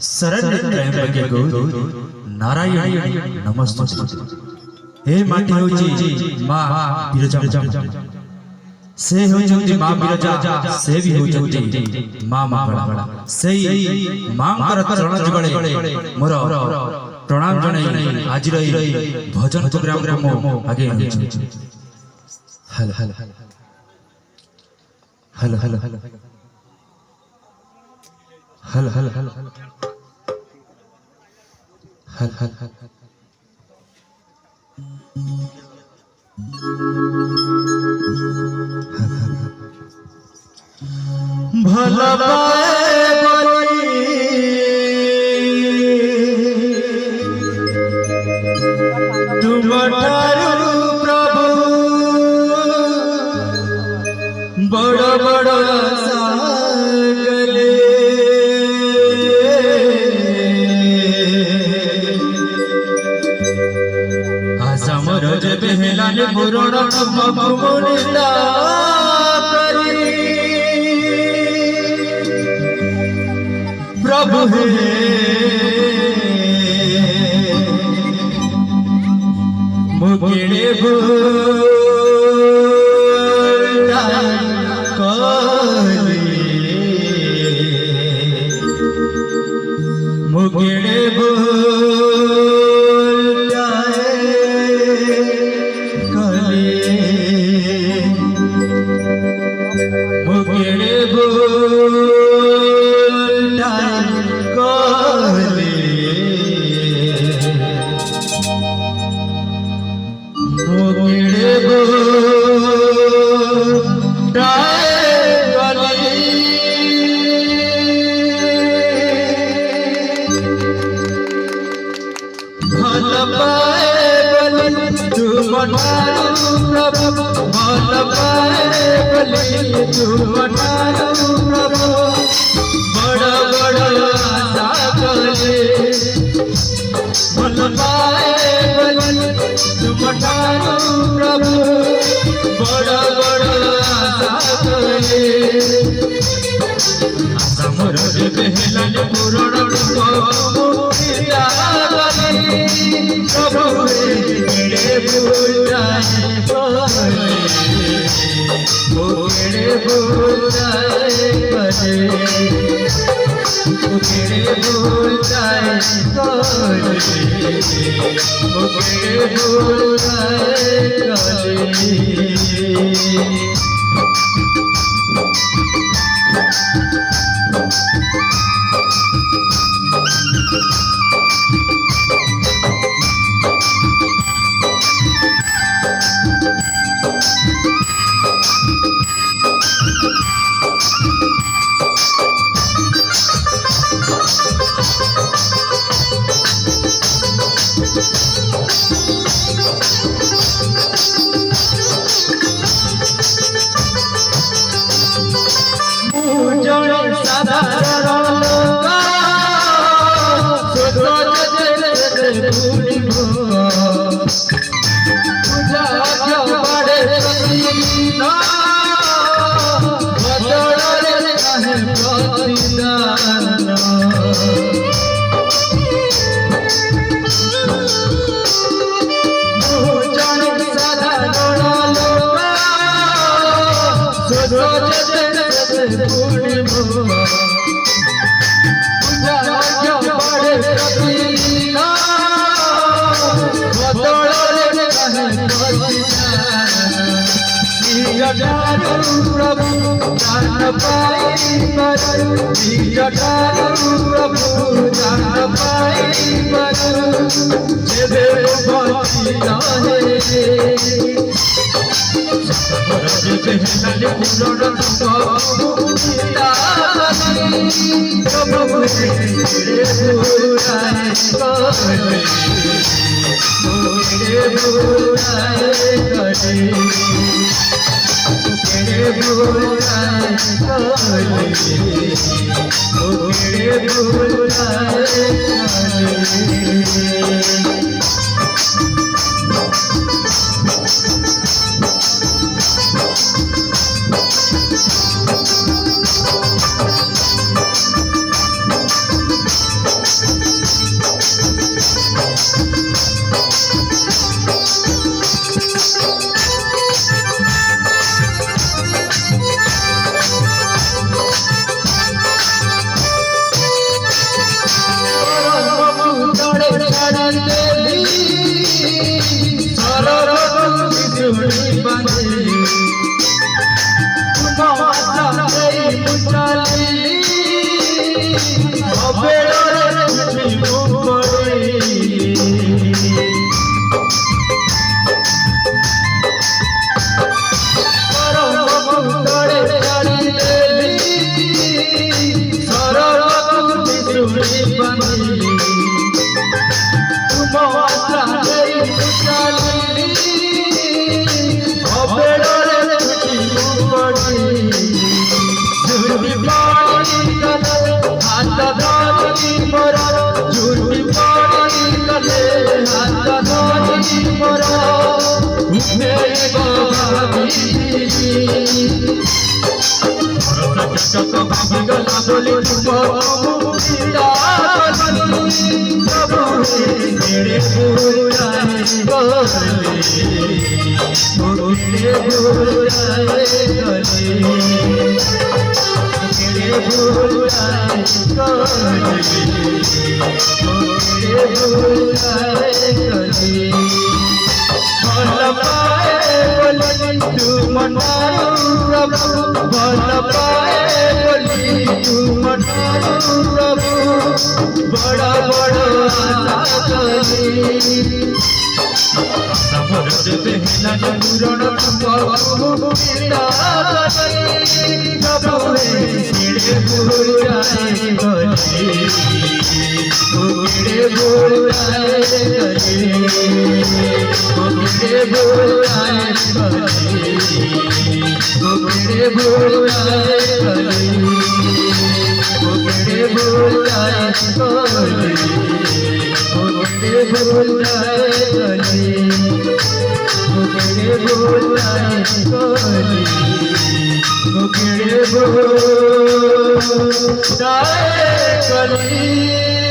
शरण त्रयंबके गौरी नारायण नमस्तुते। हे माटी होची मां बिरजा से होचंती मां बिरजा से भी होचंती मां मंगला सेई मांकर चरण जुगले मोर प्रणाम जणाई आज रही भजन प्रोग्राम मो आगे हल हल हल हल हल हल हल हल हल हल हल भला पाए बोली तुम ठारू प्रभु बड़ बड़ सागले आशा मोर जेबे हेलाने पुरण तुम मुनिता प्रभु हे मुकेड़े भूला कले मुकेड़े भूला कले मुकेड़े अबेड़ारे छुटिबो पड़े बड़ा बड़ा समरज बेहला पूरण प्रभु मेरे बुराए गले मेरे बुराए गले मेरे बुराए गले मेरे बुराए गले मेरे बुराए गले मेरे बुराए गले मेरे बुराए गले मेरे बुराए गले